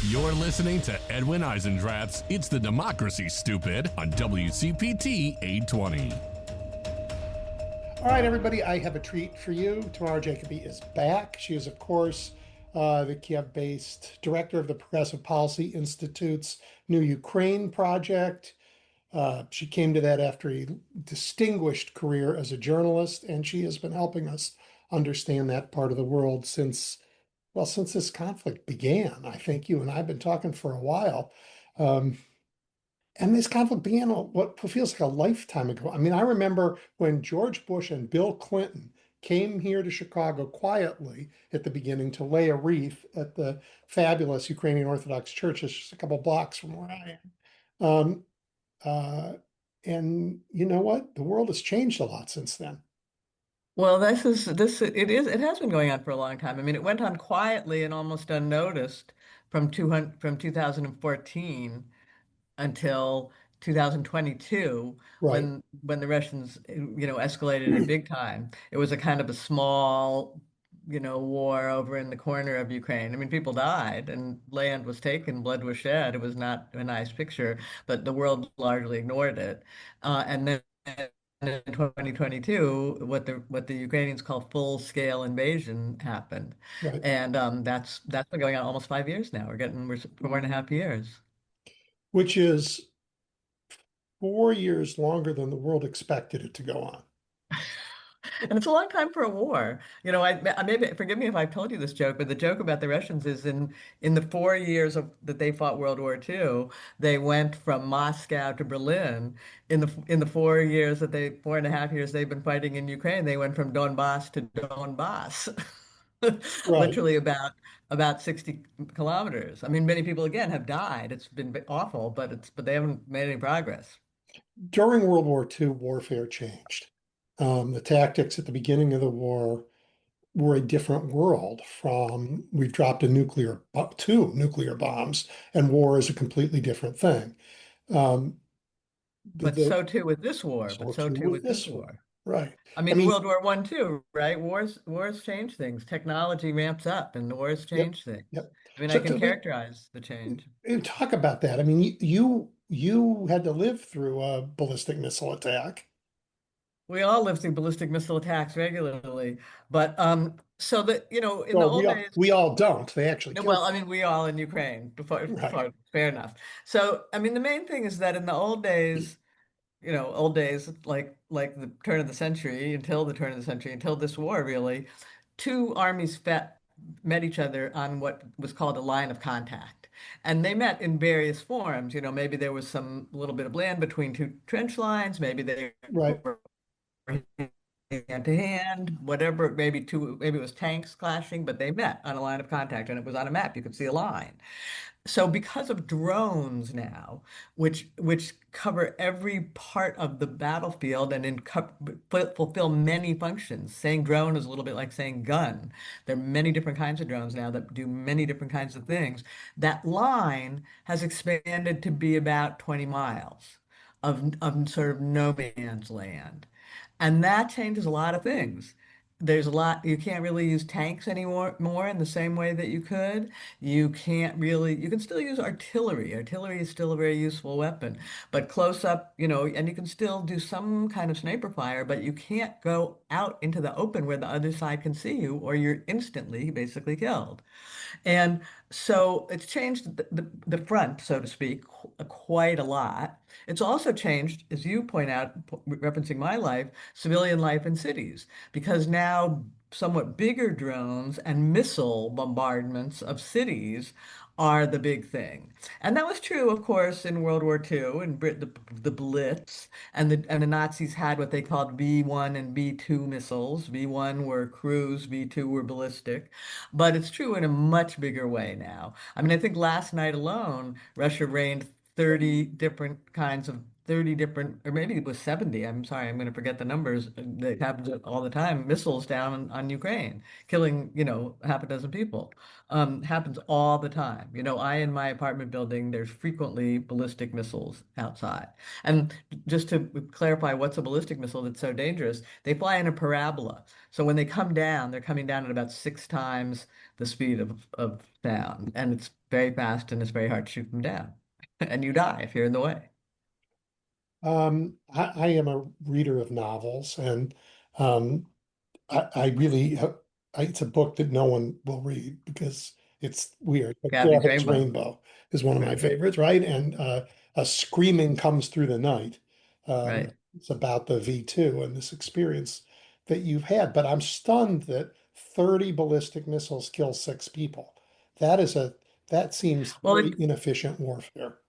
You're listening to Edwin Eisendrath's It's the Democracy, Stupid on WCPT 820. All right, everybody, I have a treat for you. Tamar Jacoby is back. She is, of course, the Kiev-based director of the Progressive Policy Institute's New Ukraine Project. She came to that after a distinguished career as a journalist, and she has been helping us understand that part of the world since this conflict began. I think you and I have been talking for a while. Um, and this conflict began what feels like a lifetime ago. I mean, I remember when George Bush and Bill Clinton came here to Chicago quietly at the beginning to lay a wreath at the fabulous Ukrainian Orthodox Church. It's just a couple blocks from where I am. Uh, and you know what? The world has changed a lot since then. Well, it has been going on for a long time. I mean, it went on quietly and almost unnoticed from 2014 until 2022 Right. when the Russians, escalated it big time. It was a kind of a small, war over in the corner of Ukraine. I mean, people died and land was taken, blood was shed. It was not a nice picture, but the world largely ignored it. And then in 2022, what the Ukrainians call full-scale invasion happened, Right. and that's been going on almost 5 years now. We're 4.5 years. Which is 4 years longer than the world expected it to go on. And it's a long time for a war. I maybe forgive me if I've told you this joke, but the joke about the Russians is in the 4 years that they fought World War II, they went from Moscow to Berlin. In the 4 years 4.5 years they've been fighting in Ukraine, they went from Donbass to Donbass. Right. Literally about 60 kilometers. I mean, many people again have died. It's been awful, but they haven't made any progress. During World War II, warfare changed. The tactics at the beginning of the war were a different world from we've dropped two nuclear bombs, and war is a completely different thing. Um, the, But the so too with this war. so But so too too with with this this war, war. right? I I mean, mean, World War I too, right? Wars change things. Technology ramps up, and the wars yep, change things. yep. I mean, I So can tell me, characterize the change. talk about that. I mean, you had to live through a ballistic missile attack. We all live through ballistic missile attacks regularly, but so that in the Well, old days, we all don't. They actually kill well, I people. mean, we all in Ukraine Right, before fair enough. So, I mean, the main thing is that in the old days, old days like the turn of the century, until the turn of the century, until this war really, two armies met each other on what was called a line of contact. And they met in various forms. Maybe there was some little bit of land between two trench lines, maybe they right. were hand to hand, whatever, maybe it was tanks clashing, but they met on a line of contact and it was on a map. You could see a line. So because of drones now, which cover every part of the battlefield and fulfill many functions. Saying drone is a little bit like saying gun. There are many different kinds of drones now that do many different kinds of things. That line has expanded to be about 20 miles of sort of no man's land. And that changes a lot of things. There's a lot, you can't really use tanks anymore more in the same way that you could. You can still use artillery. Artillery is still a very useful weapon, but close up, and you can still do some kind of sniper fire, but you can't go out into the open where the other side can see you, or you're instantly basically killed. And so it's changed the front, so to speak, quite a lot. It's also changed, as you point out, referencing my life, civilian life in cities, because now somewhat bigger drones and missile bombardments of cities are the big thing. And that was true, of course, in World War II, in the Blitz, and the Nazis had what they called V1 and V2 missiles. V1 were cruise, V2 were ballistic. But it's true in a much bigger way now. I mean, I think last night alone, Russia rained 30 different kinds of 30 different, or maybe it was 70. I'm sorry, I'm going to forget the numbers. That happens all the time. Missiles down on Ukraine, killing, half a dozen people. Happens all the time. I in my apartment building, there's frequently ballistic missiles outside. And just to clarify what's a ballistic missile that's so dangerous, they fly in a parabola. So when they come down, they're coming down at about 6 times the speed of sound. And it's very fast and it's very hard to shoot them down. And you die if you're in the way. I am a reader of novels, and um, I really, it's a book that no one will read because it's weird. But Gabby's Gravity Rainbow. Rainbow is one of my Right. favorites, right? And A Screaming Comes Through the Night. Right. It's about the V2 and this experience that you've had. But I'm stunned that 30 ballistic missiles kill 6 people. That is a that seems Well, very inefficient warfare.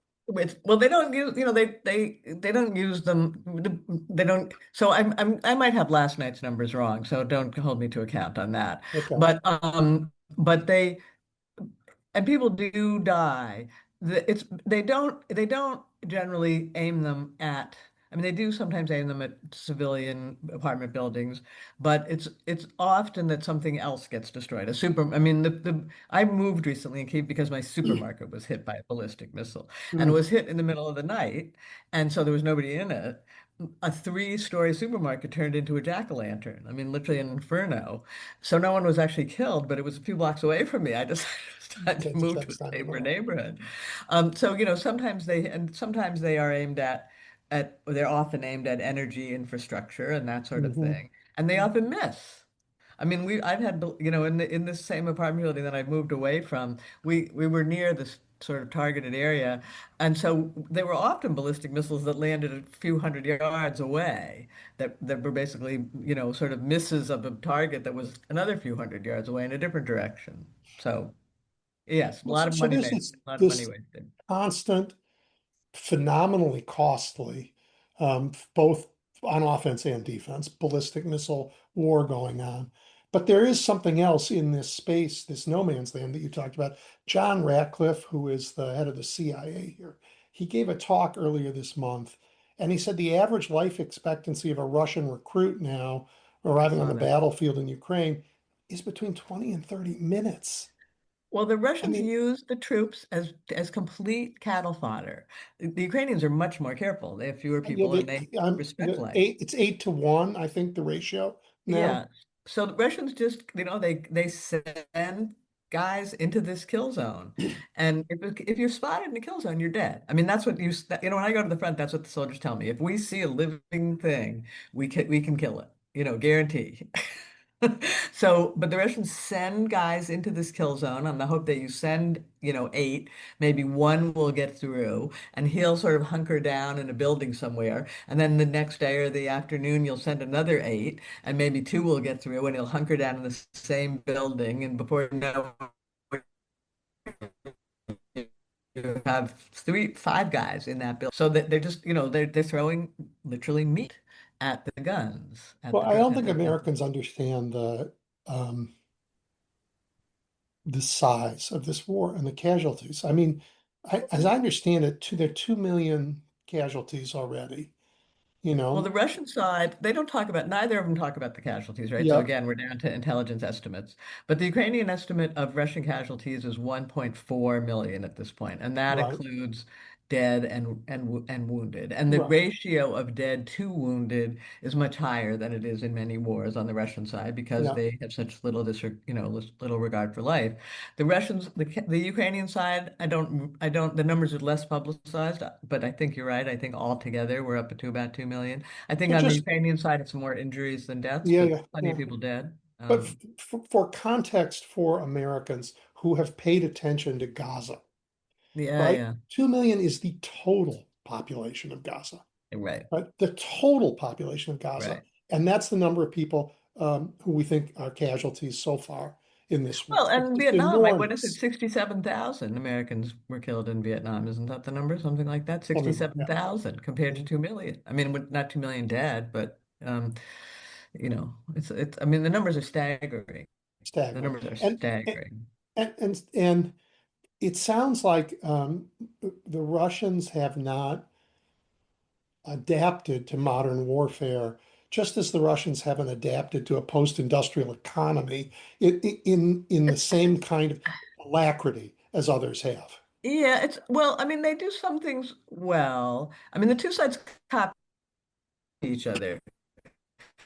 well, they don't use, they don't use them. They don't. So I might have last night's numbers wrong. So don't hold me to account on that. Okay. But and people do die. They don't generally aim them at. I mean, they do sometimes aim them at civilian apartment buildings, but it's often that something else gets destroyed. I mean, the I moved recently in Kiev because my supermarket was hit by a ballistic missile, and it Mm. was hit in the middle of the night, and so there was nobody in it. A three-story supermarket turned into a jack-o'-lantern. I mean, literally an inferno. So no one was actually killed, but it was a few blocks away from me. I just had to move to That's a not safer enough. neighborhood. So sometimes they are aimed they're often aimed at energy infrastructure and that sort of Hmm. thing, and they often miss. I mean, I've had, in this same apartment building that I moved away from, we were near this sort of targeted area, and so they were often ballistic missiles that landed a few hundred yards away, that were basically, sort of misses of a target that was another few hundred yards away in a different direction. So yes, a lot of So money there's made, this a lot of money this wasted. constant, phenomenally costly, both on offense and defense, ballistic missile war going on. But there is something else in this space, this no man's land that you talked about. John Ratcliffe, who is the head of the CIA here, he gave a talk earlier this month, and he said the average life expectancy of a Russian recruit now I arriving on saw the that. battlefield in Ukraine is between 20 and 30 minutes. Well, the I Russians mean, use the troops as complete cattle fodder. The Ukrainians are much more careful. They have fewer yeah, people and they respect life. it's 8-to-1, I think the ratio now. Yeah. So the Russians just, they send guys into this kill zone. And if you're spotted in a kill zone, you're dead. I mean, that's what when I go to the front, that's what the soldiers tell me. If we see a living thing, we can kill it, guarantee. So, but the Russians send guys into this kill zone on the hope that you send, 8, maybe one will get through, and he'll sort of hunker down in a building somewhere. And then the next day or the afternoon, you'll send another 8, and maybe two will get through, and he'll hunker down in the same building. And before you know it, you have 5 guys in that building. So that they're just, they're throwing literally meat at the guns, Well, I don't at think the Americans understand um, the size of this war and the casualties. I mean, as I understand it, there are 2 million casualties already. You Well, know, the Russian side, neither of them talk about the casualties, right? So yep, again, we're down to intelligence estimates. But the Ukrainian estimate of Russian casualties is 1.4 million at this point, and that right, includes dead and wounded. And the right, ratio of dead to wounded is much higher than it is in many wars on the Russian side because yeah. they have such little regard for life. The Ukrainian side, the numbers are less publicized, but I think you're right. I think altogether we're up to about 2 million. I think So on the just Ukrainian side, it's more injuries than deaths, yeah, but yeah, plenty of yeah. people dead. But for context for Americans who have paid attention to Gaza, Yeah, right? yeah, 2 million is the total population of Gaza. right, Right? The total population of Gaza. right. And that's the number of people who we think are casualties so far in this Well, war. It's and just Vietnam, what is it? enormous. 67,000 Americans were killed in Vietnam. Isn't that the number? Something like that? Something like that. 67,000 compared to Yeah. 2 million. I mean, not 2 million dead, but I mean, the numbers are staggering. The Staggering. numbers are And staggering. and it sounds like the Russians have not adapted to modern warfare, just as the Russians haven't adapted to a post-industrial economy in the same kind of alacrity as others have. Yeah, it's well, I mean, they do some things well. I mean, the two sides copy each other.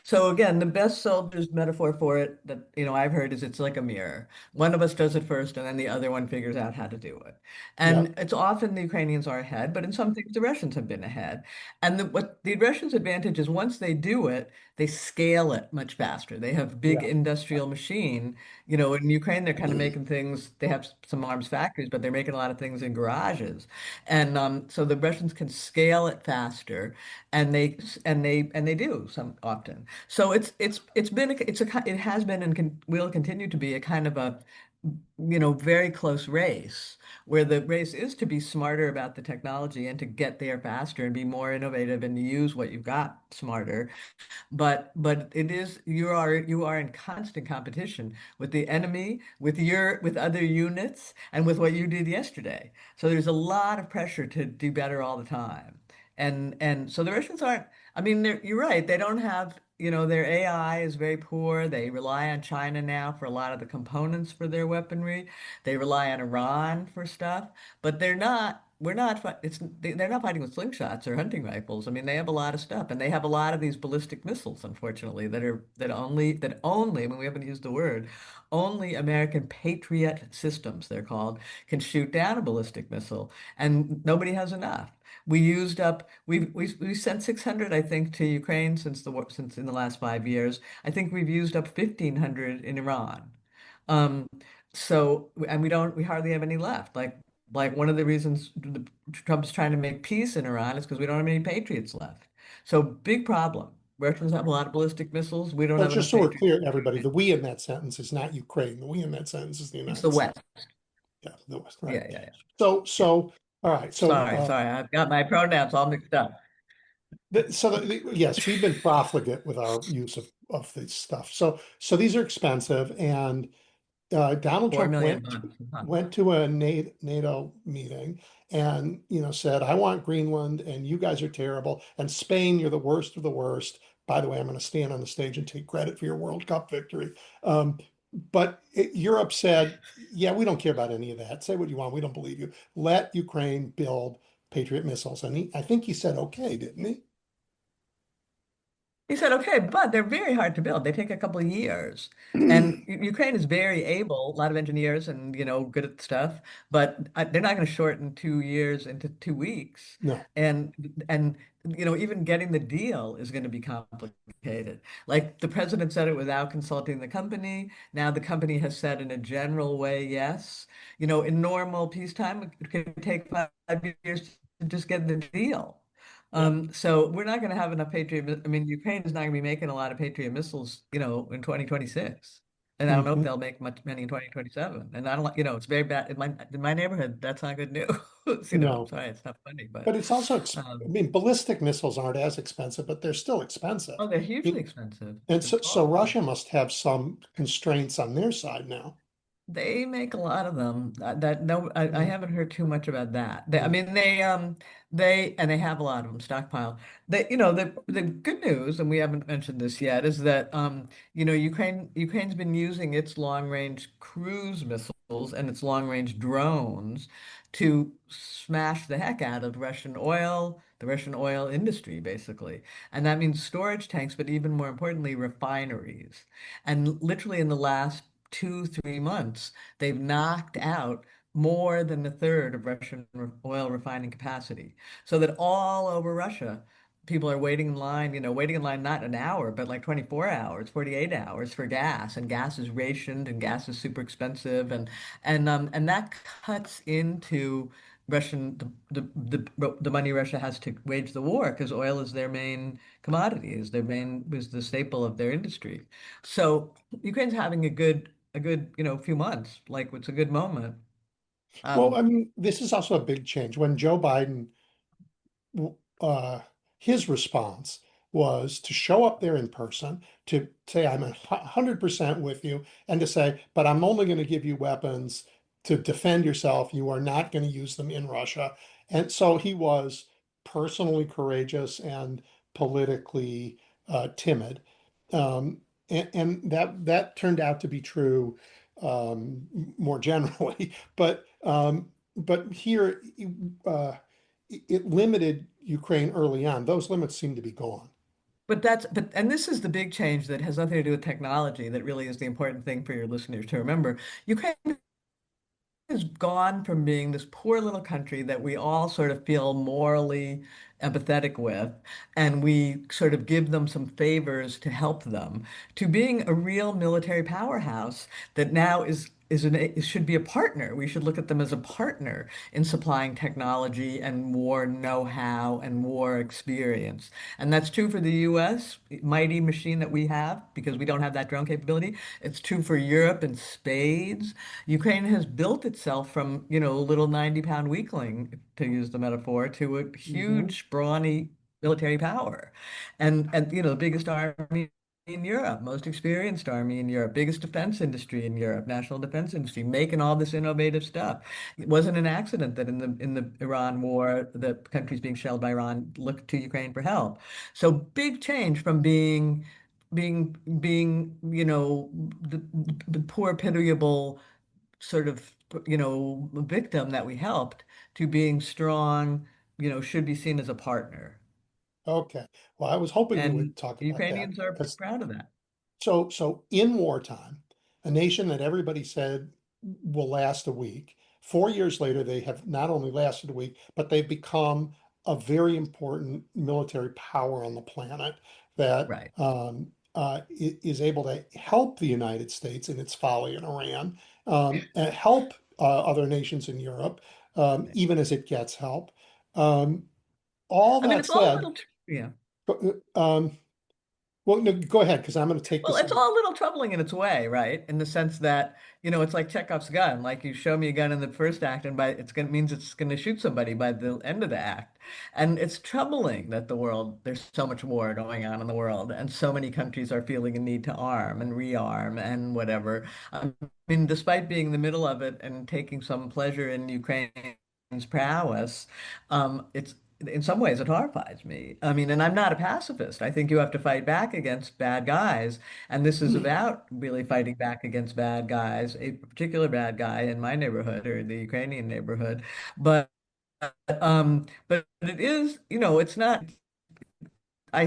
So again, the best soldier's metaphor for it that I've heard is it's like a mirror. One of us does it first, and then the other one figures out how to do it. And Yep. it's often the Ukrainians are ahead, but in some things the Russians have been ahead. And what the Russians' advantage is once they do it, they scale it much faster. They have big Yeah. industrial machine. In Ukraine, they're kind of making things. They have some arms factories, but they're making a lot of things in garages, and so the Russians can scale it faster, and they do some often. So it's been it has been and will continue to be a kind of a very close race where the race is to be smarter about the technology and to get there faster and be more innovative and to use what you've got smarter. But it is you are in constant competition with the enemy, with other units, and with what you did yesterday. So there's a lot of pressure to do better all the time. And so the Russians aren't, I mean, you're right, they don't have, their AI is very poor. They rely on China now for a lot of the components for their weaponry. They rely on Iran for stuff, but we're not, they're not fighting with slingshots or hunting rifles. I mean, they have a lot of stuff, and they have a lot of these ballistic missiles, unfortunately, that only, I mean, we haven't used the word, only American Patriot systems, they're called, can shoot down a ballistic missile, and nobody has enough. We sent 600, I think, to Ukraine since the war, since in the last 5 years. I think we've used up 1,500 in Iran. Um, and we hardly have any left. Like one of the reasons Trump's trying to make peace in Iran is because we don't have any patriots left. So big problem. Russians have a lot of ballistic missiles. We don't Well, have just enough so we're patriots. clear, everybody, the we in that sentence is not Ukraine. The we in that sentence is the It's the United States. West. Yeah, the West, right. Yeah, yeah, yeah, So, yeah. so, all right. So, Sorry. I've got my pronouns all mixed up. yes, we've been profligate with our use of this stuff. So these are expensive, and Donald Four Trump million went bucks. Huh. went to a NATO meeting and said, "I want Greenland, and you guys are terrible, and Spain, you're the worst of the worst." By the way, I'm going to stand on the stage and take credit for your World Cup victory. But Europe said, "Yeah, we don't care about any of that. Say what you want. We don't believe you. Let Ukraine build Patriot missiles." And I think he said, "Okay," didn't he? He said, okay, but they're very hard to build. They take a couple of years. And Ukraine is very able, a lot of engineers and, good at stuff, but they're not going to shorten 2 years into 2 weeks. No. And, and, even getting the deal is going to be complicated. Like the president said it without consulting the company. Now the company has said in a general way, yes. In normal peacetime, it could take 5 years to just get the deal. Yeah. So we're not going to have enough I mean, Ukraine is not going to be making a lot of Patriot missiles, in 2026. And I don't know if Mhm. they'll make many in 2027. And I don't like, it's very bad in my neighborhood. That's not good news. I'm No. sorry, it's not funny, but But it's also, I um, mean, ballistic missiles aren't as expensive, but they're still expensive. oh, they're hugely It- expensive. And They're so costly. Russia must have some constraints on their side now. They make a lot of them. That no, I Yeah. haven't heard too much about that. I Yeah. mean, they have a lot of them stockpiled. The good news, and we haven't mentioned this yet, is that Ukraine's been using its long range cruise missiles and its long range drones to smash the heck out of the Russian oil industry, basically. And that means storage tanks, but even more importantly, refineries. And literally in the last 2, 3 months, they've knocked out more than a third of Russian oil refining capacity. So that all over Russia, people are waiting in line not an hour, but like 24 hours, 48 hours for gas. And gas is rationed and gas is super expensive. And that cuts into Russian the money Russia has to wage the war because oil is their main commodity, is the staple of their industry. So Ukraine's having a good, few months. Like it's a good moment. Well, Um, I mean, this is also a big change. When Joe Biden, uh, his response was to show up there in person, to say, "I'm 100% with you," and to say, "But I'm only going to give you weapons to defend yourself. You are not going to use them in Russia." And so he was personally courageous and politically timid. And that turned out to be true more generally. But here it limited Ukraine early on. Those limits seem to be gone. And this is the big change that has nothing to do with technology that really is the important thing for your listeners to remember. Ukraine has gone from being this poor little country that we all sort of feel morally empathetic with, and we sort of give them some favors to help them, to being a real military powerhouse that now should be a partner. We should look at them as a partner in supplying technology and war know-how and war experience. And that's true for the US, mighty machine that we have, because we don't have that drone capability. It's true for Europe in spades. Ukraine has built itself from, a little 90-pound weakling, to use the metaphor, to a Mhm. huge, brawny military power. And the biggest army in Europe, most experienced army in Europe, biggest defense industry in Europe, national defense industry, making all this innovative stuff. It wasn't an accident that in the Iran war, the countries being shelled by Iran looked to Ukraine for help. So big change from being, the poor, pitiable sort of, victim that we helped to being strong, should be seen as a partner. Okay. Well, I was hoping you And would talk about that Ukrainians are because proud of that. so in wartime, a nation that everybody said will last a week, 4 years later, they have not only lasted a week, but they've become a very important military power on the planet that Right. is able to help the United States in its folly in Iran, and help other nations in Europe, Right. even as it gets help. Um, all I mean, that it's all a said, little, yeah. um, well, no, go ahead, because I'm going to take Well, this. it's all a little troubling in its way, right? In the sense that, it's like Chekhov's gun. Like you show me a gun in the first act, and means it's gonna shoot somebody by the end of the act. And it's troubling that there's so much war going on in the world, and so many countries are feeling a need to arm and rearm and whatever. I mean, despite being in the middle of it and taking some pleasure in Ukraine's prowess, it's in some ways it horrifies me. I mean, and I'm not a pacifist. I think you have to fight back against bad guys. And this is about really fighting back against bad guys, a particular bad guy in my neighborhood or the Ukrainian neighborhood. But but it is, it's not. I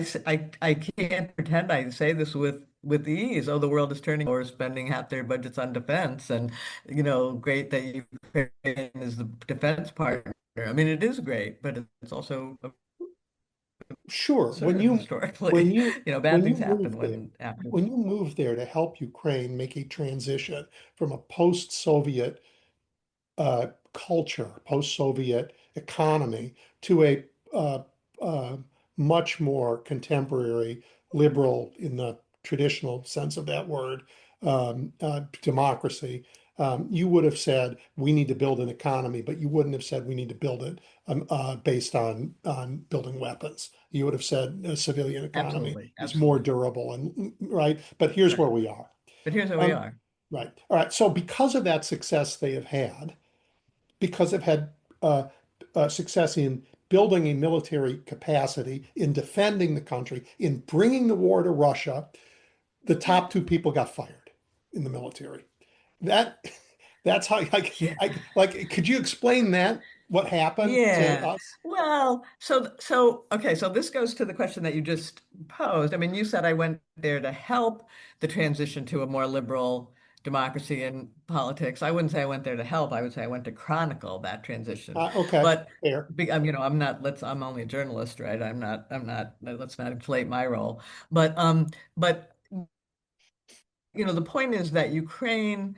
can't pretend I say this with ease. Oh, the world is turning or spending half their budgets on defense, and great that Ukraine is the defense partner. I mean, it is great, but it's also Sure. absurd When historically. you Bad when you things happen move there, when after. when you move there to help Ukraine make a transition from a post-Soviet culture, post-Soviet economy to a uh, uh, much more contemporary, liberal in the traditional sense of that word, democracy. You would have said we need to build an economy, but you wouldn't have said we need to build it based on building weapons. You would have said a civilian economy Absolutely, is more absolutely. durable and right. But here's Right. where we are. But here's where we Um, are. right. All right. So because of that success they have had, because they've had uh, success in building a military capacity, in defending the country, in bringing the war to Russia, the top two people got fired in the military. That that's how Yeah. could you explain that? What happened to Yeah. us? Well, okay, so this goes to the question that you just posed. I mean, you said I went there to help the transition to a more liberal democracy and politics. I wouldn't say I went there to help. I would say I went to chronicle that transition. Okay, But fair. I'm not, I'm only a journalist, right? Let's not inflate my role. But the point is that Ukraine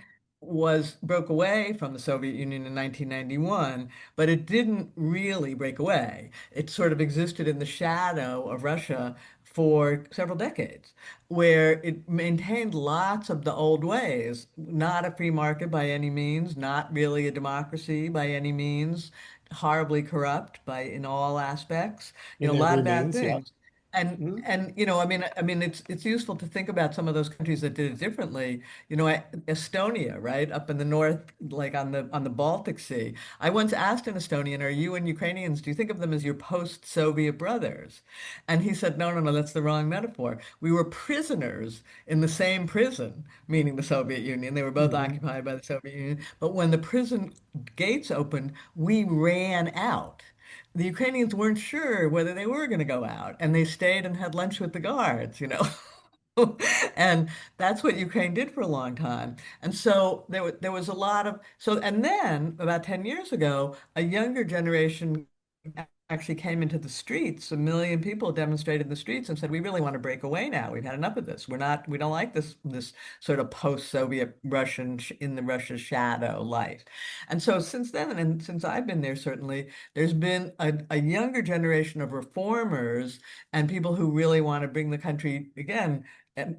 broke away from the Soviet Union in 1991, but it didn't really break away. It sort of existed in the shadow of Russia for several decades, where it maintained lots of the old ways, not a free market by any means, not really a democracy by any means, horribly corrupt in all aspects, a In lot every of bad means, yeah. things. Mhm. And you know, I mean, it's useful to think about some of those countries that did it differently. You know, Estonia, right, up in the north, like on the Baltic Sea. I once asked an Estonian, "Are you and Ukrainians? Do you think of them as your post-Soviet brothers?" And he said, "No, no, no, that's the wrong metaphor. We were prisoners in the same prison, meaning the Soviet Union. They were both Mhm. occupied by the Soviet Union. But when the prison gates opened, we ran out." The Ukrainians weren't sure whether they were going to go out, and they stayed and had lunch with the guards, you know. And that's what Ukraine did for a long time. And so there was a lot of so and then about 10 years ago, a younger generation actually came into the streets. A million people demonstrated in the streets and said, "We really want to break away now. We've had enough of this. We don't like this sort of post-Soviet Russian in the Russia shadow life." And so since then, and since I've been there, certainly, there's been a younger generation of reformers and people who really want to bring the country again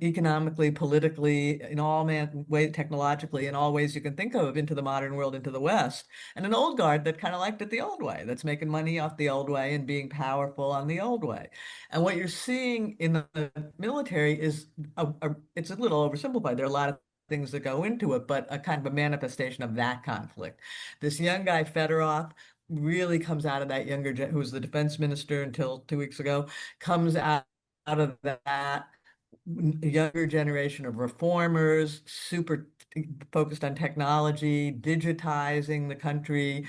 economically, politically, in all way, technologically, in all ways you can think of into the modern world, into the West, and an old guard that kind of liked it the old way, that's making money off the old way and being powerful on the old way. And what you're seeing in the military is it's a little oversimplified. There are a lot of things that go into it, but a kind of a manifestation of that conflict. This young guy, Fedorov, really comes out of that who was the defense minister until 2 weeks ago, comes out of that younger generation of reformers, super focused on technology, digitizing the country,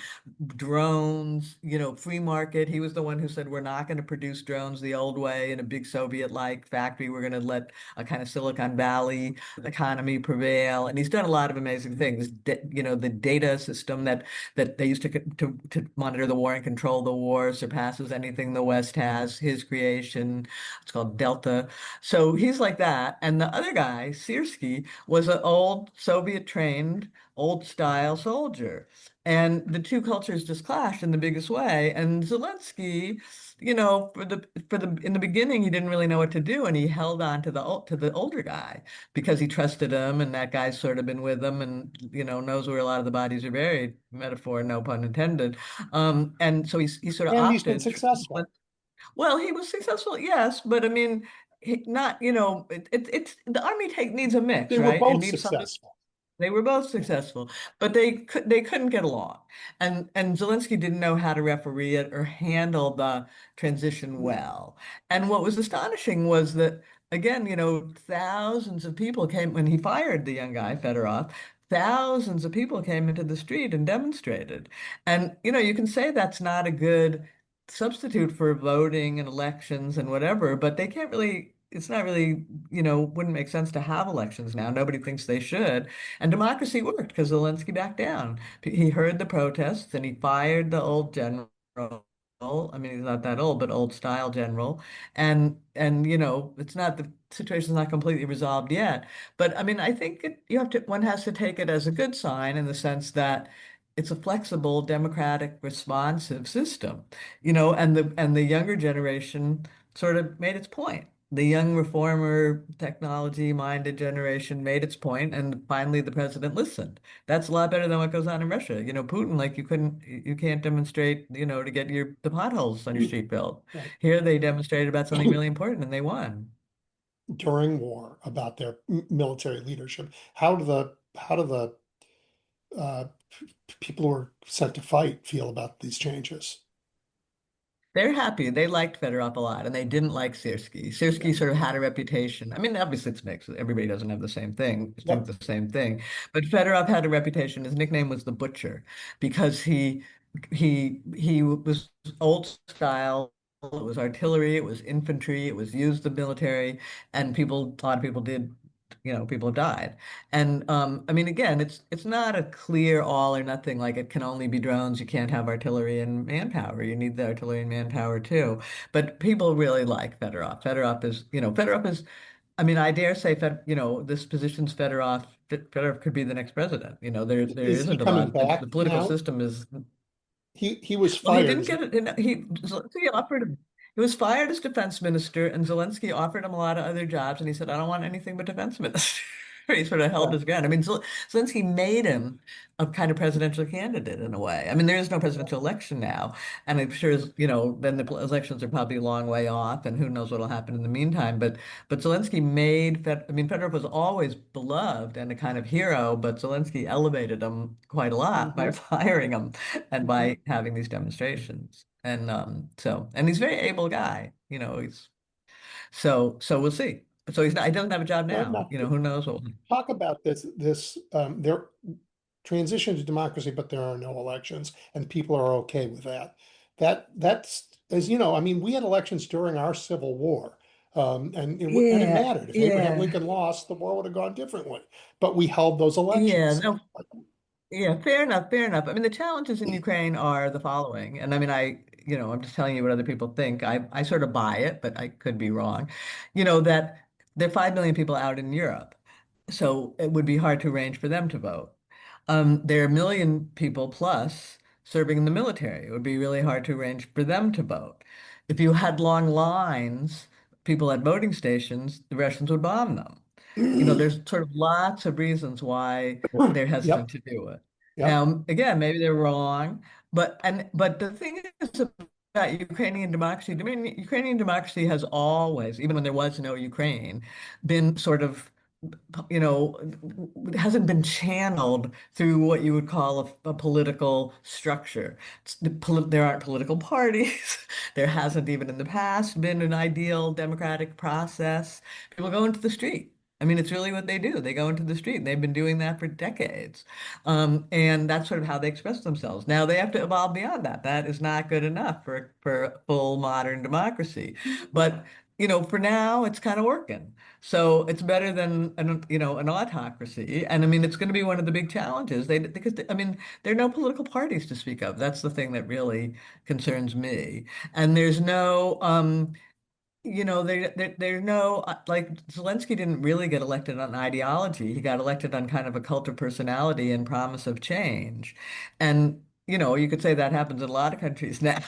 drones, you know, free market. He was the one who said, we're not going to produce drones the old way in a big Soviet-like factory. We're going to let a kind of Silicon Valley economy prevail. And he's done a lot of amazing things. You know, the data system that they used to monitor the war and control the war surpasses anything the West has. His creation. It's called Delta. So he's like that. And the other guy, Siersky, was an old Soviet trained, old style soldier. And the two cultures just clashed in the biggest way. And Zelensky, you know, for the in the beginning, he didn't really know what to do, and he held on to the older guy because he trusted him, and that guy's sort of been with him, and you know knows where a lot of the bodies are buried. Metaphor, no pun intended. And so he sort of And he's been opted. successful. Well, he was successful, yes, but I mean, not, you know, it's the army needs a mix, They were right? It both needs something. successful. They were both Yeah. successful, but they couldn't get along. And Zelensky didn't know how to referee it or handle the transition Yeah. well. And what was astonishing was that again, you know, thousands of people came when he fired the young guy, Fedorov, thousands of people came into the street and demonstrated. And you know, you can say that's not a good substitute for voting and elections and whatever, but they can't really it's not really, you know, wouldn't make sense to have elections now. Nobody thinks they should. And democracy worked because Zelensky backed down. He heard the protests and he fired the old general. I mean, he's not that old, but old style general. And you know, it's not the situation's not completely resolved yet. But I mean, I think one has to take it as a good sign in the sense that it's a flexible, democratic, responsive system, you know, and the younger generation sort of made its point. The young reformer, technology-minded generation made its point, and finally the president listened. That's a lot better than what goes on in Russia. You know, Putin, like you can't demonstrate, you know, to get the potholes on your street built. Right. Here they demonstrated about something really important and they won. During war about their military leadership. How do the people who are sent to fight feel about these changes? They're happy. They liked Fedorov a lot, and they didn't like Siersky. Yeah. Siersky sort of had a reputation. I mean, obviously it's mixed. Everybody doesn't have the same thing, think Yep. the same thing. But Fedorov had a reputation. His nickname was the Butcher because he was old style. It was artillery, it was infantry, it was used the military, and a lot of people did, you know, people have died. And I mean, again, it's not a clear all or nothing, like it can only be drones. You can't have artillery and manpower. You need the artillery and manpower too. But people really like Fedorov. Fedorov is, I mean, I dare say you know, this position's Fedorov. Fedorov could be the next president. You know, there Is he isn't a coming lot. The back political now? system is He was well, he fired. didn't get it. Zelensky offered him. He was fired as defense minister, and Zelensky offered him a lot of other jobs, and he said, "I don't want anything but defense minister." He sort of held Yeah. his ground. I mean, Zelensky made him a kind of presidential candidate in a way. I mean, there is no presidential election now, and I'm sure, then the elections are probably a long way off, and who knows what'll happen in the meantime. But Zelensky I mean, Fedorov was always beloved and a kind of hero, but Zelensky elevated him quite a lot by Hmm. firing him and Hmm. by having these demonstrations. And he's a very able guy. So we'll see. So he doesn't have a job now. Now, Who knows what. talk about this their transition to democracy, but there are no elections, and people are okay with that. That's, as you know, I mean, we had elections during our Civil War, and it Yeah, mattered. If Abraham yeah, Lincoln lost, the war would have gone differently, but we held those yeah. elections. No, yeah, fair enough, fair enough. I mean, the challenges in Ukraine are the following. And I mean, I'm just telling you what other people think. I sort of buy it, but I could be wrong. That there are 5 million people out in Europe. So it would be hard to arrange for them to vote. There are a million people plus serving in the military. It would be really hard to arrange for them to vote. If you had long lines, people at voting stations, the Russians would bomb them. There's sort of lots of reasons why they're hesitant Yep, to do it. yep. Now, again, maybe they're wrong, but the thing is about Ukrainian democracy, I mean, Ukrainian democracy has always, even when there was no Ukraine, been sort of hasn't been channeled through what you would call a political structure. There aren't political parties. There hasn't even in the past been an ideal democratic process. People go into the street. I mean, it's really what they do. They go into the street. They've been doing that for decades. And that's sort of how they express themselves. Now they have to evolve beyond that. That is not good enough for a full modern democracy. But, for now, it's kind of working. So it's better than an autocracy. And I mean, it's going to be one of the big challenges. Because I mean, there are no political parties to speak of. That's the thing that really concerns me. And there's no there's no like Zelensky didn't really get elected on ideology. He got elected on kind of a cult of personality and promise of change. And you could say that happens in a lot of countries now.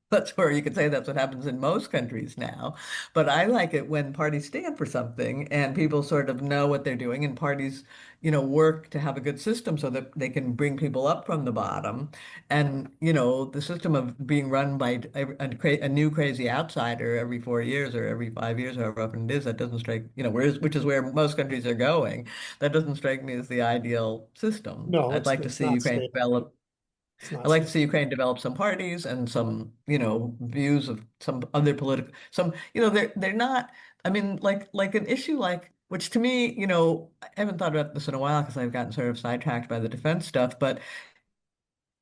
That's where you could say that's what happens in most countries now. But I like it when parties stand for something and people sort of know what they're doing, and parties, work to have a good system so that they can bring people up from the bottom. And, the system of being run by a new crazy outsider every 4 years or every 5 years, however often it is, that doesn't strike, which is where most countries are going. That doesn't strike me as the ideal system. No, I'd like to it's see not Ukraine stable. develop. It's not I'd like to see stable. Ukraine develop some parties and some, views of some other political, they're not, I mean, like an issue like, which to me, I haven't thought about this in a while because I've gotten sort of sidetracked by the defense stuff, but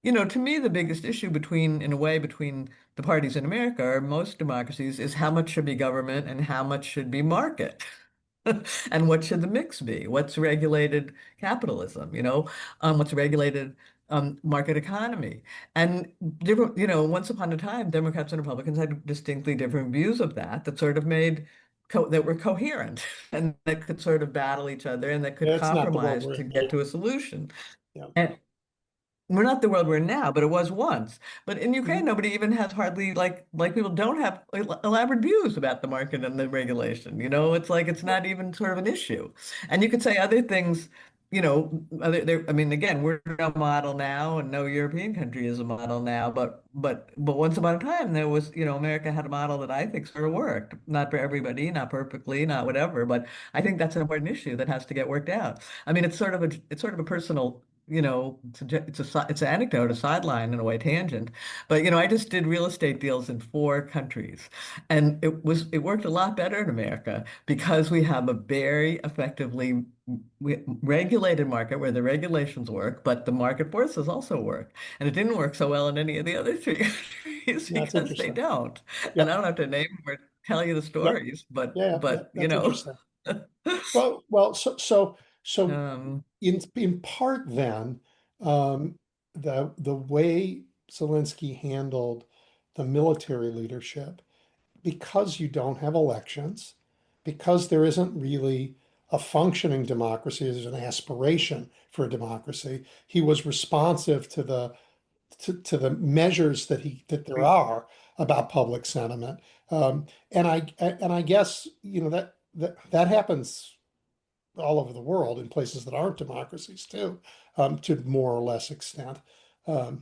to me, the biggest issue in a way, between the parties in America or most democracies is how much should be government and how much should be market. And what should the mix be? What's regulated capitalism, what's regulated market economy? And different, once upon a time, Democrats and Republicans had distinctly different views of that sort of made that were coherent and that could sort of battle each other and that could It's not the world compromise we're to in get now. to a solution. Yeah. We're not the world we're in now, but it was once. But in Ukraine, Mhm. nobody even has hardly like people don't have elaborate views about the market and the regulation. It's like it's not even sort of an issue. And you could say other things, I mean, again, we're no model now, and no European country is a model now. But once upon a time, there was, America had a model that I think sort of worked. Not for everybody, not perfectly, not whatever, but I think that's an important issue that has to get worked out. I mean, it's sort of a personal it's an anecdote, a sideline in a way, tangent. But I just did real estate deals in 4 countries, and it worked a lot better in America because we have a very effectively regulated market where the regulations work, but the market forces also work. And it didn't work so well in any of the other 3 countries That's because they interesting. don't. And I Yep. don't have to name them or tell you the Yep. stories, but Yeah, yeah, yeah. but That's interesting. um, Well, so in part then, the way Zelensky handled the military leadership, because you don't have elections, because there isn't really a functioning democracy, there's an aspiration for a democracy. He was responsive to the measures that there are about public sentiment. And I guess, that happens all over the world in places that aren't democracies too, to more or less extent.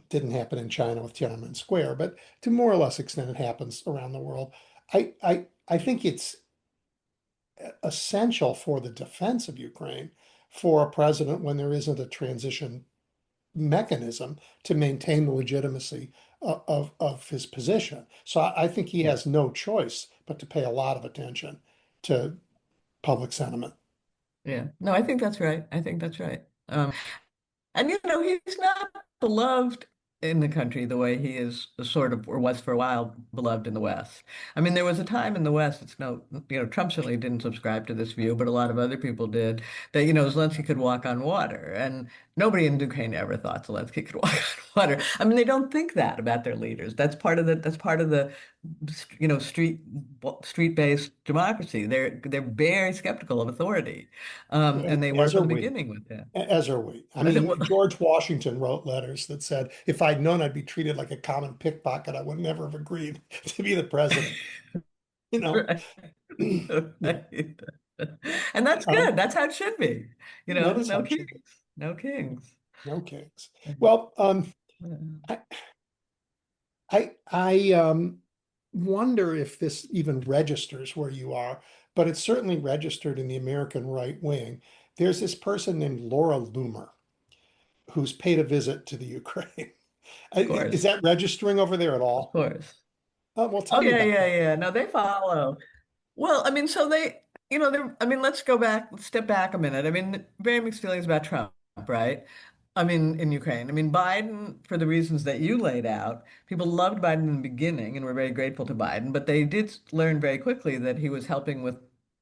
Didn't happen in China with Tiananmen Square, but to more or less extent, it happens around the world. I think it's essential for the defense of Ukraine for a president when there isn't a transition mechanism to maintain the legitimacy of his position. So I think he Yeah. has no choice but to pay a lot of attention to public sentiment. Yeah. No, I think that's right. I think that's right. And he's not beloved in the country the way he is sort of, or was for a while, beloved in the West. I mean, there was a time in the West, it's no, Trump certainly didn't subscribe to this view, but a lot of other people did, that, Zelensky could walk on water. And nobody in Ukraine ever thought Zelensky could walk on water. I mean, they don't think that about their leaders. That's part of the, street-based democracy. They're very skeptical of authority. And they were As are from the we. beginning with that. As are we. I mean, George Washington wrote letters that said, if I'd known I'd be treated like a common pickpocket, I would never have agreed to be the president. You know, Right. yeah, Right. And that's um, good. That's how it should be. that is how No it should kings. be. No kings. No kings. Well, I, I wonder if this even registers where you are, but it's certainly registered in the American right wing. There's this person named Laura Loomer who's paid a visit to the Ukraine. Of Is course. that registering over there at Of all? course. Well, tell Oh me yeah, about yeah, that. yeah. No, they follow. Well, I mean, so I mean, let's step back a minute. I mean, very mixed feelings about Trump, right? I mean, in Ukraine. I mean, Biden, for the reasons that you laid out, people loved Biden in the beginning and were very grateful to Biden, but they did learn very quickly that he was helping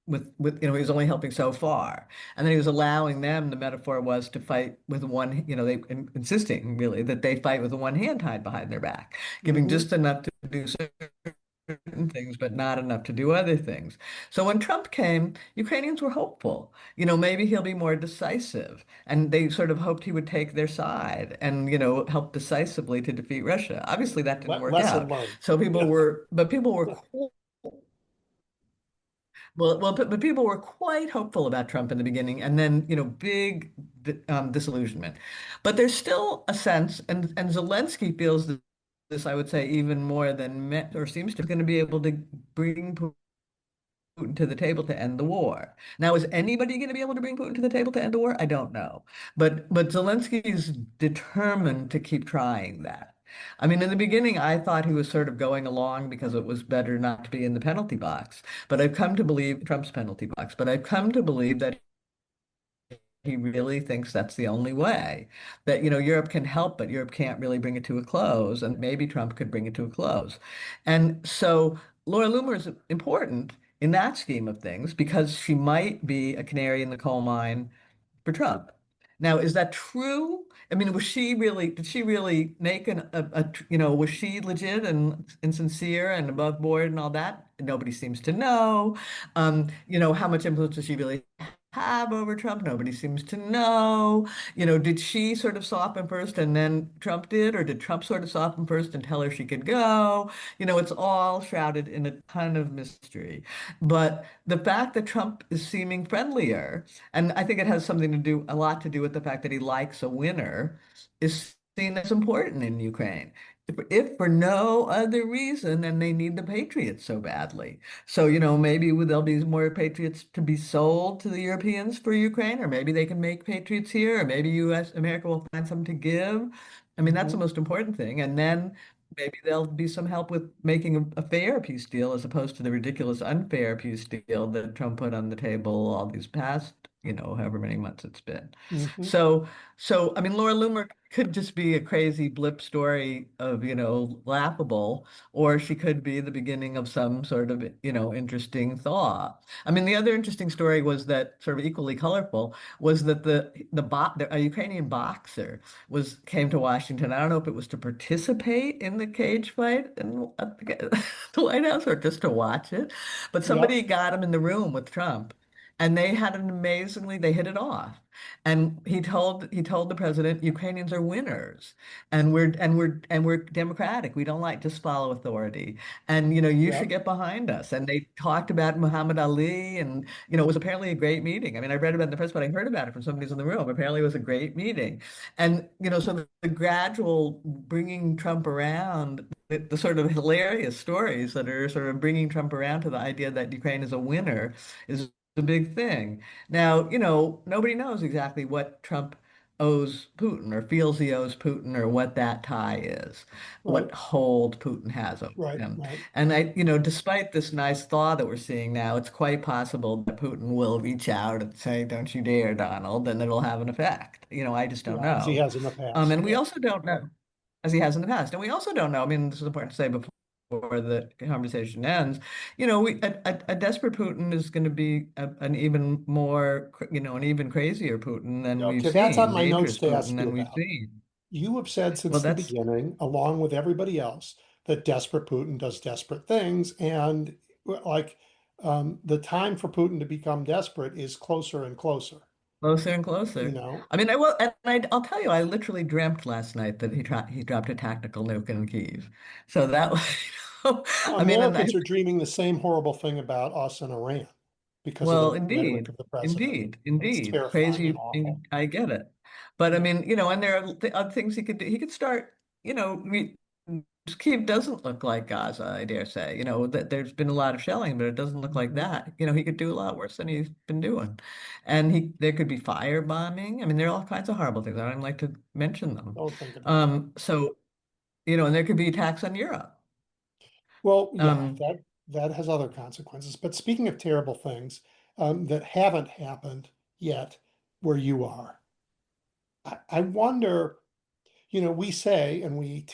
he was only helping so far. And then he was allowing them, the metaphor was to fight with one, insisting really that they fight with one hand tied behind their back, giving Hmm. just enough to do certain things, but not enough to do other things. So when Trump came, Ukrainians were hopeful. Maybe he'll be more decisive. And they sort of hoped he would take their side and, help decisively to defeat Russia. Obviously, that didn't work Lesson out. learned. So Yeah. people were but people were quite hopeful about Trump in the beginning, and then big disillusionment. But there's still a sense, and Zelensky feels this, I would say, even more than or seems to be going to be able to bring Putin to the table to end the war. Now, is anybody going to be able to bring Putin to the table to end the war? I don't know, but Zelensky is determined to keep trying that. I mean, in the beginning, I thought he was sort of going along because it was better not to be in the penalty box. But I've come to believe Trump's penalty box. But I've come to believe that he really thinks that's the only way. That, Europe can help, but Europe can't really bring it to a close, and maybe Trump could bring it to a close. And so Laura Loomer is important in that scheme of things because she might be a canary in the coal mine for Trump. Now, is that true? I mean, did she really make was she legit and sincere and above board and all that? Nobody seems to know. How much influence does she really have over Trump? Nobody seems to know. Did she sort of soften first and then Trump did, or did Trump sort of soften first and tell her she could go? It's all shrouded in a ton of mystery. But the fact that Trump is seeming friendlier, and I think it has a lot to do with the fact that he likes a winner, is seen as important in Ukraine. If for no other reason than they need the Patriots so badly. So, maybe there'll be more Patriots to be sold to the Europeans for Ukraine, or maybe they can make Patriots here, or maybe America will find some to give. I mean, that's the Mhm. most important thing. And then maybe there'll be some help with making a fair peace deal as opposed to the ridiculous unfair peace deal that Trump put on the table all these past, however many months it's been. Mhm. So, I mean, Laura Loomer could just be a crazy blip story of, laughable, or she could be the beginning of some sort of, interesting thought. I mean, the other interesting story was that sort of equally colorful was that a Ukrainian boxer came to Washington. I don't know if it was to participate in the cage fight at the White House or just to watch it, but Yep. somebody got him in the room with Trump. and they hit it off. And he told the president, Ukrainians are winners, and we're democratic. We don't like just follow authority, and you Yeah. should get behind us. And they talked about Muhammad Ali, and it was apparently a great meeting. I mean, I read about it in the press, but I heard about it from somebody who's in the room. Apparently, it was a great meeting, and so the gradual bringing Trump around, the sort of hilarious stories that are sort of bringing Trump around to the idea that Ukraine is a winner is a big thing. Now, nobody knows exactly what Trump owes Putin or feels he owes Putin or what that tie is, Right. what hold Putin has over Right. him. Right. And despite this nice thaw that we're seeing now, it's quite possible that Putin will reach out and say, "Don't you dare, Donald," and it'll have an effect. I just don't Yeah. As he know. has in the past. And we Yeah. also don't know, as he has in the past. And we also don't know, I mean, this is important to say before the conversation ends, a desperate Putin is going to be an even more, an even crazier Putin than we've Okay. That's on seen, my notes dangerous to Putin ask you than we've about. seen. You have said Well, since the that's, beginning, along with everybody else, that desperate Putin does desperate things. And like the time for Putin to become desperate is closer and closer, closer and you closer. know? I mean, I will, and I'll tell you, I literally dreamt last night that he dropped a tactical nuke in Kyiv. So that was, I mean, and Americans are dreaming the same horrible thing about us and Iran because of well, the rhetoric indeed, of the president. indeed, It's indeed, terrifying and crazy. awful. I get it, but I Yeah, mean, and there are th other things he could do. He could start, Kyiv doesn't look like Gaza, I dare say. That there's been a lot of shelling, but it doesn't look like mhm. that. He could do a lot worse than he's been doing, and there could be firebombing. I mean, there are all kinds of horrible things. I don't even like to mention them. Don't think about it. So and there could be attacks on Europe. Well, yeah, Um, that has other consequences. But speaking of terrible things that haven't happened yet where you are, I wonder, we say, and we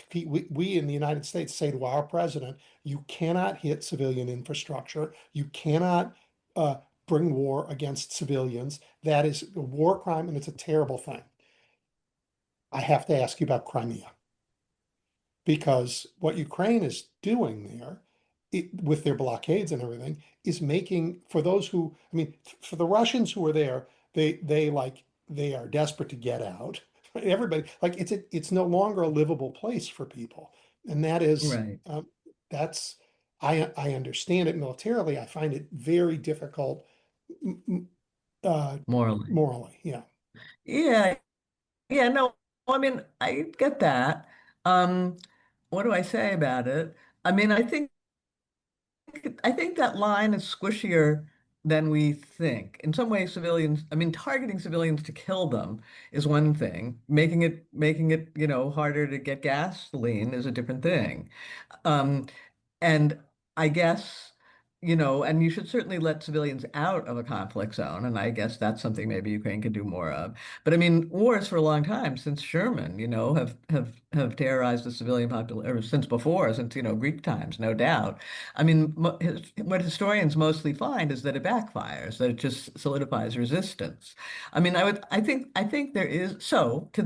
in the United States say to our president, you cannot hit civilian infrastructure. You cannot uh, bring war against civilians. That is a war crime, and it's a terrible thing. I have to ask you about Crimea because what Ukraine is doing there, with their blockades and everything, is making for those who, I mean, for the Russians who are there, they are desperate to get out. Everybody like it's no longer a livable place for people, and that is right, that's I understand it militarily. I find it very difficult uh, morally. morally. Yeah, Yeah, yeah, no, I mean, I get that. Um, what do I say about it? I mean, I think that line is squishier than we think. In some ways, I mean, targeting civilians to kill them is one thing. Making it, harder to get gasoline is a different thing. Um, and I guess, and you should certainly let civilians out of a conflict zone. And I guess that's something maybe Ukraine could do more of. But I mean, wars for a long time, since Sherman, have terrorized the civilian population, or since before, since, Greek times, no doubt. I mean, what historians mostly find is that it backfires, that it just solidifies resistance. I mean, I think there is, so to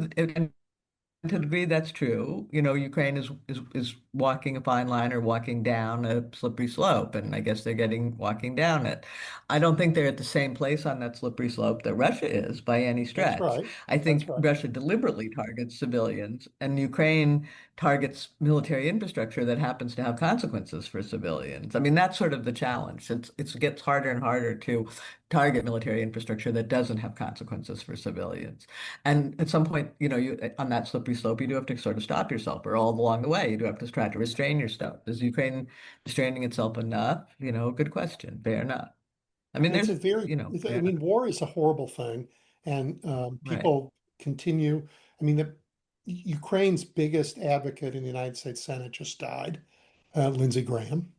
the degree that's true, Ukraine is walking a fine line or walking down a slippery slope, and I guess they're getting walking down it. I don't think they're at the same place on that slippery slope that Russia is by any that's stretch. right. I That's think right. Russia deliberately targets civilians, and Ukraine targets military infrastructure that happens to have consequences for civilians. I mean, that's sort of the challenge. It gets harder and harder to target military infrastructure that doesn't have consequences for civilians. And at some point, you on that slippery slope, you do have to sort of stop yourself, or all along the way, you do have to try to restrain yourself. Is Ukraine restraining itself enough? Good question. Fair enough. I mean, It's a I fair mean, enough. war is a horrible thing, and Right. people continue. I mean, Ukraine's biggest advocate in the United States Senate just died, Lindsey Graham.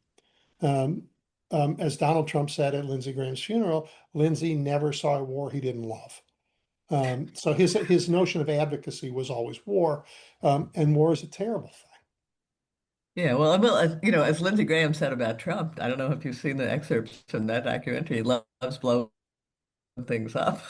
Um, as Donald Trump said at Lindsey Graham's funeral, Lindsey never saw a war he didn't love. So his notion of advocacy was always war, and war is a terrible thing. Yeah, well, as Lindsey Graham said about Trump, I don't know if you've seen the excerpts from that documentary. He loves blowing things up.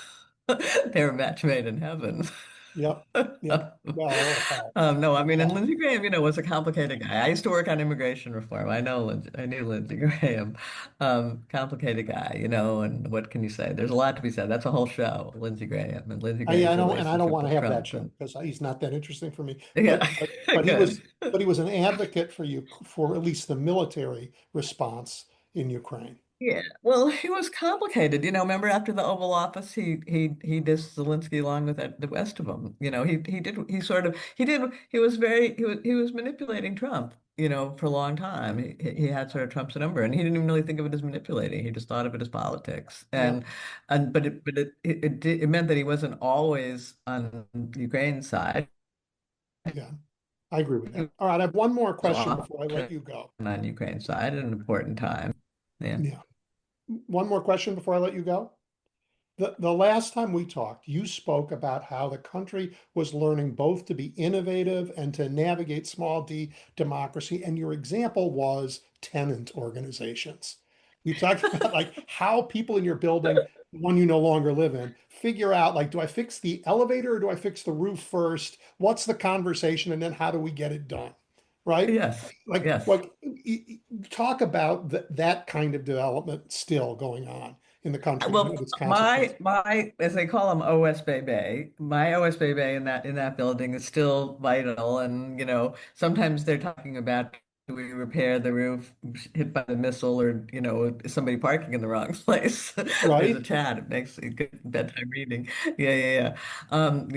They're a match made in heaven. Yep. Yep. Well, it'll help. No, I mean, and Uh, Lindsey Graham, was a complicated guy. I used to work on immigration reform. I knew Lindsey Graham, complicated guy, and what can you say? There's a lot to be said. That's a whole show, Lindsey Graham and Lindsey yeah, I Graham's don't, and I don't relationship want to with have that Trump. show And because he's not that interesting for me. yeah, But he was, good. but he was an advocate for you for at least the military response in Ukraine. Yeah, well, he was complicated. Remember after the Oval Office, he dissed Zelensky along with the rest of them. He was manipulating Trump. For a long time, he had sort of Trump's number, and he didn't even really think of it as manipulating. He just thought of it as politics. Yep. And but it meant that he wasn't always on Ukraine's side. Yeah, I agree with He that. All right, I have one more was question before I let often you go. on Ukraine's side at an important time. Yeah. Yeah, one more question before I let you go. The last time we talked, you spoke about how the country was learning both to be innovative and to navigate small d democracy. And your example was tenant organizations. You talked about like how people in your building, the one you no longer live in, figure out like, do I fix the elevator or do I fix the roof first? What's the conversation? And then how do we get it done? Right? Yes. Like, Yes. like talk about that kind of development still going on in the country and Well, what its my consequences. my as they call them OSBB, my OSBB in that building is still vital, and sometimes they're talking about, do we repair the roof hit by the missile, or is somebody parking in the wrong place? There's a Right? chat. It makes a good bedtime reading. Yeah, yeah, yeah. And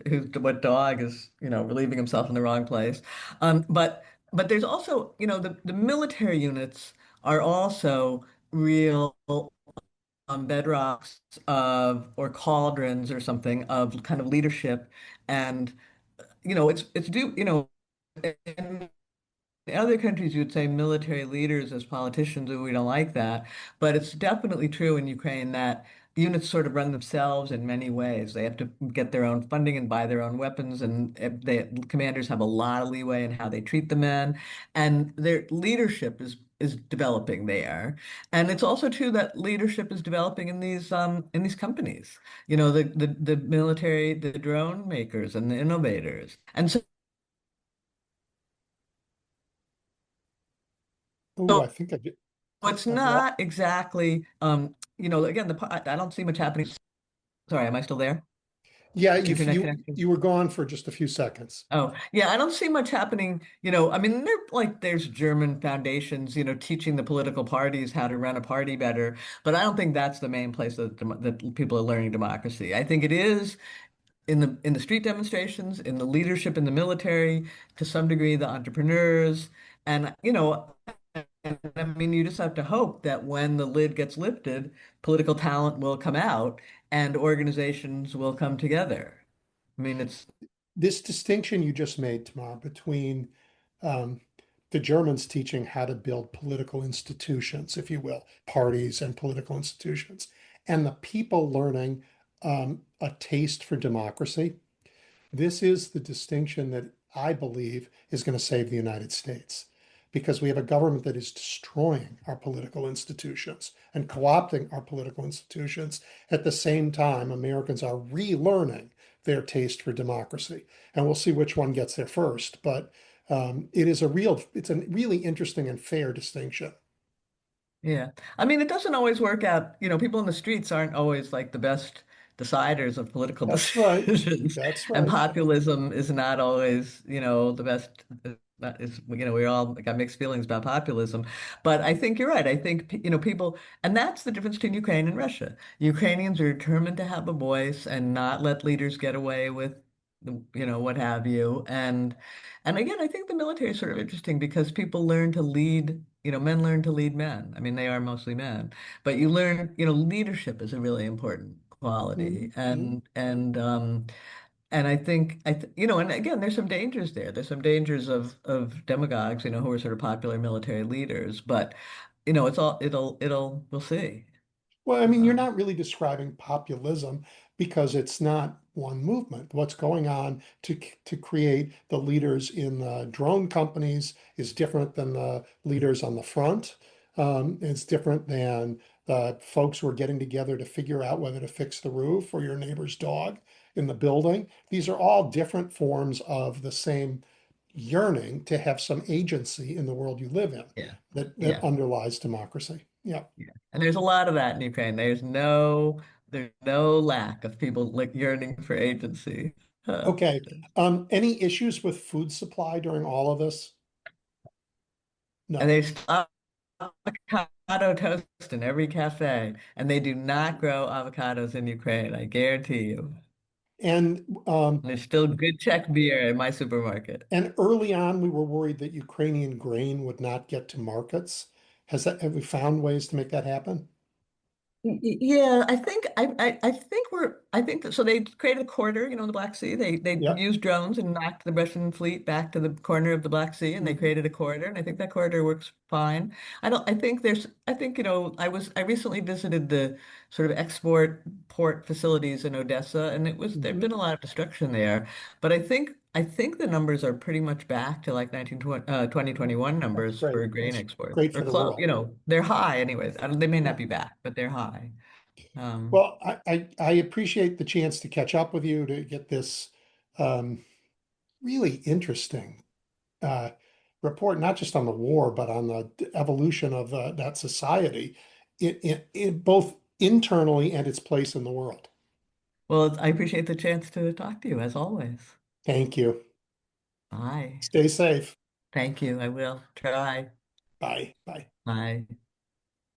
who's what dog is relieving himself in the wrong place. But there's also the military units are also real bedrocks of or cauldrons or something of kind of leadership. And it's due in other countries you'd say military leaders as politicians, and we don't like that, but it's definitely true in Ukraine that units sort of run themselves in many ways. They have to get their own funding and buy their own weapons, and commanders have a lot of leeway in how they treat the men, and their leadership is developing there. And it's also true that leadership is developing in these companies. The military, the drone makers and the innovators. And so Oh, I think I did. it's I've lost. not exactly, again, I don't see much happening. Sorry, am I still there? Yeah, if Internet you connection. you were gone for just a few seconds. Oh, yeah, I don't see much happening. I mean, there's German foundations, teaching the political parties how to run a party better, but I don't think that's the main place that people are learning democracy. I think it is in the street demonstrations, in the leadership in the military, to some degree, the entrepreneurs, and and I mean, you just have to hope that when the lid gets lifted, political talent will come out and organizations will come together. I mean, it's This distinction you just made, Tamar, between um, the Germans teaching how to build political institutions, if you will, parties and political institutions, and the people learning a taste for democracy. This is the distinction that I believe is going to save the United States because we have a government that is destroying our political institutions and co-opting our political institutions. At the same time, Americans are relearning their taste for democracy. And we'll see which one gets there first. But it's a really interesting and fair distinction. Yeah. I mean, it doesn't always work out. People in the streets aren't always like the best deciders of political That's right. decisions. That's And right. populism is not always, the best. That is, we all got mixed feelings about populism. But I think you're right. I think, people, and that's the difference between Ukraine and Russia. Ukrainians are determined to have a voice and not let leaders get away with, what have you. And again, I think the military is sort of interesting because people learn to lead, men learn to lead men. I mean, they are mostly men, but you learn, leadership is a really important quality. Mhm. And I think, and again, there's some dangers there. There's some dangers of demagogues, who are sort of popular military leaders, but, we'll see. Well, I mean, you're Um, not really describing populism because it's not one movement. What's going on to create the leaders in the drone companies is different than the leaders on the front. It's different than the folks who are getting together to figure out whether to fix the roof or your neighbor's dog. in the building. These are all different forms of the same yearning to have some agency in the world you live in Yeah. that Yeah. underlies democracy. Yeah. Yeah. And there's a lot of that in Ukraine. There's no lack of people like yearning for agency. Uh, Okay. Any issues with food supply during all of this? and No. there's avocado toast in every cafe, and they do not grow avocados in Ukraine, I guarantee you. And And there's still good Czech beer in my supermarket. and early on, we were worried that Ukrainian grain would not get to markets. Have we found ways to make that happen? Yeah, I think that, so they created a corridor, in the Black Sea. They Yep. used drones and knocked the Russian fleet back to the corner of the Black Sea, and they Mhm. created a corridor, and I think that corridor works fine. I think, I recently visited the sort of export port facilities in Odessa, and there'd Mhm. been a lot of destruction there. But I think the numbers are pretty much back to like 2021 That's numbers great. for grain That's exports, great or for the close, world. they're high anyways. They may Yeah. not be back, but they're high. Um, Well, I appreciate the chance to catch up with you to get this um, really interesting uh, report, not just on the war, but on the evolution of that society, both internally and its place in the world. well, I appreciate the chance to talk to you as always. Thank you. Bye. Stay safe. Thank you. I will try. Bye. Bye. Bye.